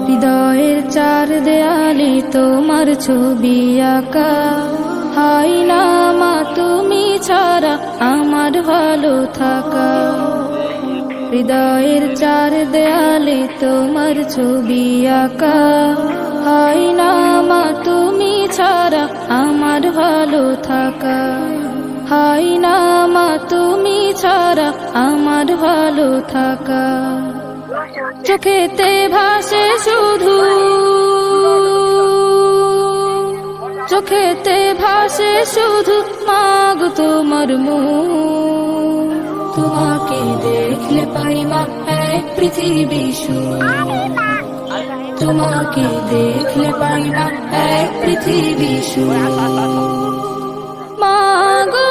হৃদয়ের চার দেয়ালে তোমার ছবি আঁকা, হাই না মা তুমি ছাড়া আমার ভালো থাকা। হৃদয়ের চার দেয়ালে তোমার ছবি আঁকা, হাই না মা তুমি ছাড়া আমার ভালো থাকা। হাই না মা তুমি ছাড়া আমার ভালো থাকা। চোখেতে ভাসে শুধু, চোখেতে ভাসে শুধু মাগো তোমার মুখ। তোমাকে দেখলে পাই মা এক পৃথিবী সুখ। তোমাকে দেখলে পাই মা এক পৃথিবী সুখ। মাগো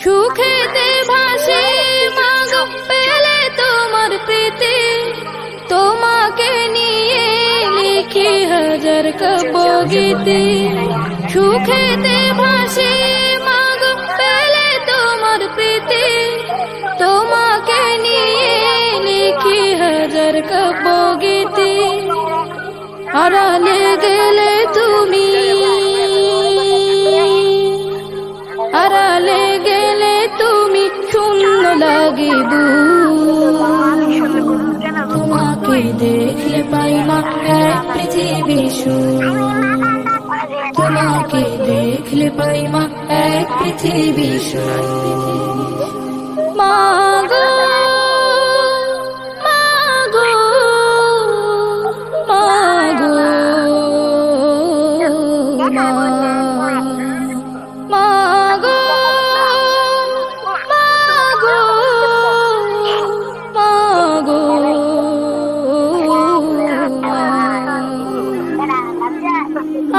সুখেতে ভাসে মাগো পেলে তোমার প্রীতি। তোমাকে নিয়ে লিখি হাজার কাব্যগীতি। সুখেতে ভাসে মাগো পেলে তোমার প্রীতি। তোমাকে নিয়ে লিখি হাজার কাব্যগীতি। আড়ালে গেলে তুমি, আড়ালে গেলে তুমি শূন্য লাগে বুক। তোমাকে দেখলে পাই মা এক পৃথিবী সুখ। তোমাকে দেখলে পাই মা এক পৃথিবী সুখ। মাগো মাগো মাগো মা।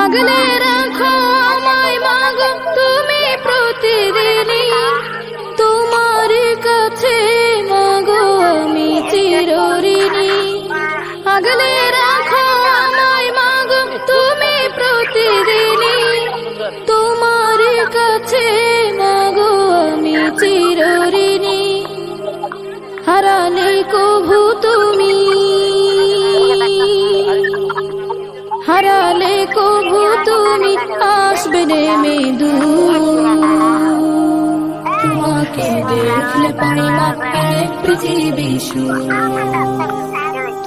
আগলে রাখো আমায় মাগো তুমি প্রতিদিনই। তোমার কাছে মাগো আমি চিরঋণী। আগলে রাখো আমায় মাগো তুমি প্রতিদিনই। তোমার কাছে মাগো আমি চিরঋণী। হারালে কভু তুমি, হারালে কভু তুমি আসবে নেমে দূর। তোমাকে দেখলে পাই মা এক পৃথিবী সুখ।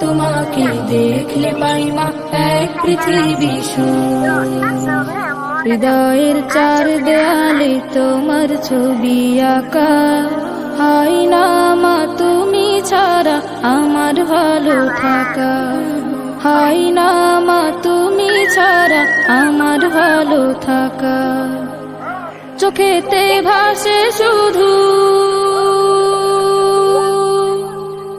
তোমাকে দেখলে পাই মা এক পৃথিবী সুখ। হৃদয়ের চার দেয়ালে তোমার ছবি আঁকা, হাই না মা তুমি ছাড়া আমার ভালো থাকা। হাই না মা তুমি ছাড়া আমার ভালো থাকা। চোখেতে ভাসে শুধু,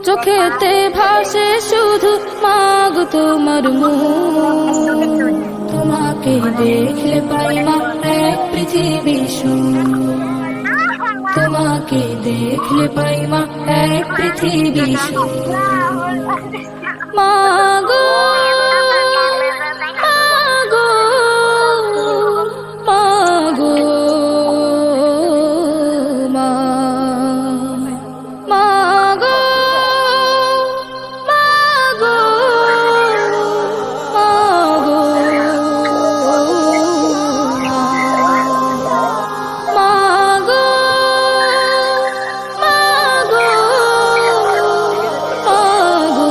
চোখেতে ভাসে শুধু মাগো তোমার মুখ। তোমাকে দেখলে পাই মা এক পৃথিবী সুখ। তোমাকে দেখলে পাই মা এক পৃথিবী সুখ। মাগো মাগো মাগো মা। মাগো মাগো মাগো মাগো মাগো মাগো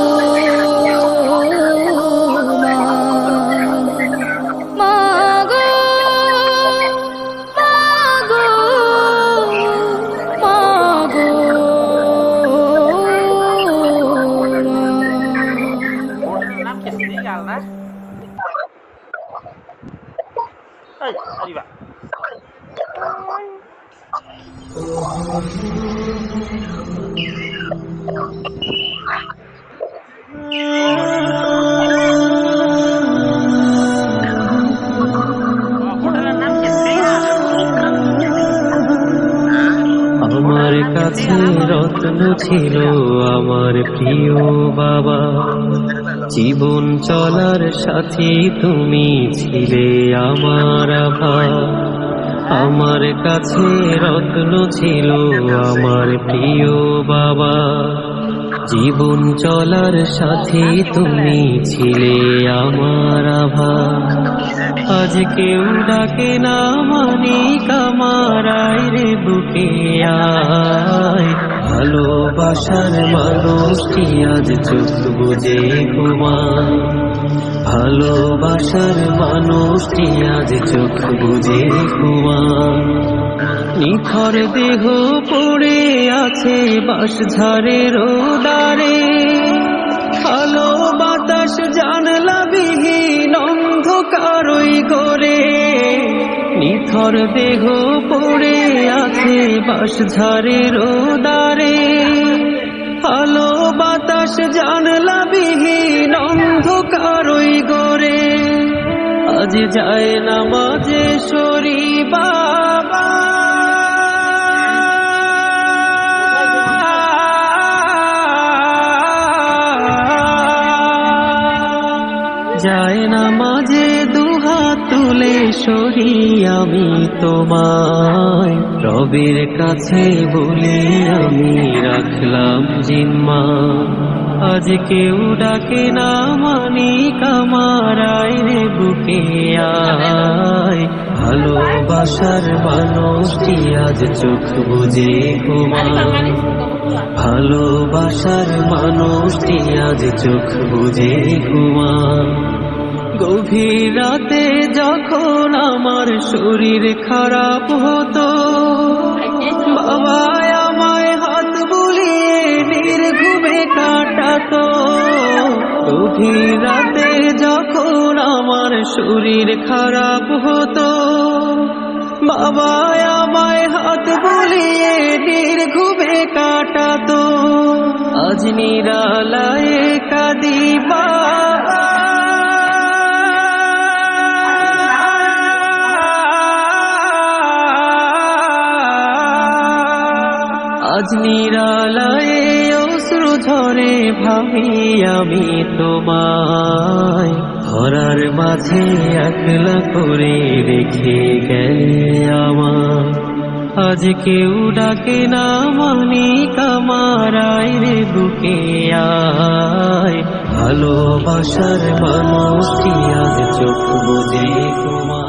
আমার কাছে রত্ন ছিল আমার প্রিয় বাবা, জীবন চলার সাথী তুমি ছিলে আমার আভা। আমার কাছে রত্ন ছিল আমার প্রিয় বাবা, জীবন চলার সাথী তুমি ছিলে আমার আভা। আজ কেউ ডাকে না মানিক আমার, আয় রে বুকে আয়। ভালোবাসার মানুষটি আজ চোখ বুজে ঘুমায়, ভালোবাসার মানুষটি আজ চোখ বুজে ঘুমায়। নিথর দেহ পড়ে আছে বাঁশঝাড়ের দ্বারে, আলো বাতাস জানলা বিহীন অন্ধকারই ঘরে। নিথর দেহ পড়ে আছে বাঁশঝাড়ের দ্বারে, আলো বাতাস জানলা বিহীন অন্ধকারই ঘরে। আজ যায় নামাজে সরি বাবা, যায় নামাজে দুহাত তুলে সরি আমি তোমায়। রবের কাছে বলে আমি রাখলাম জিম্মা, আজ কেউ ডাকে না মানিক আমার, আয় রে বুকে আয়। ভালোবাসার মানুষটি আজ চোখ বুজে ঘুমায়, ভালোবাসার মানুষটি আজ চোখ বুজে ঘুমায়। গভীর রাতে যখন আমার শরীর খারাপ হতো, বাবা আমায় হাত বুলিয়ে নির্ঘুমে কাটাতো। গভীর রাতে যখন আমার শরীর খারাপ হতো, বাবা আমায় হাত বুলিয়ে নির্ঘুমে কাটাতো। আজ নিরালায় কাঁদি বাবা, আজ নিরালায় অশ্রু ঝরে ভাবি আমি তোমায়। ধরার মাঝে একলা করে রেখে গেলে আমার, আজ কেউ ডাকে না মানিক আমার, আয় রে বুকে আয়। ভালোবাসার মানুষটি আজ চোখ বুজে ঘুমায়।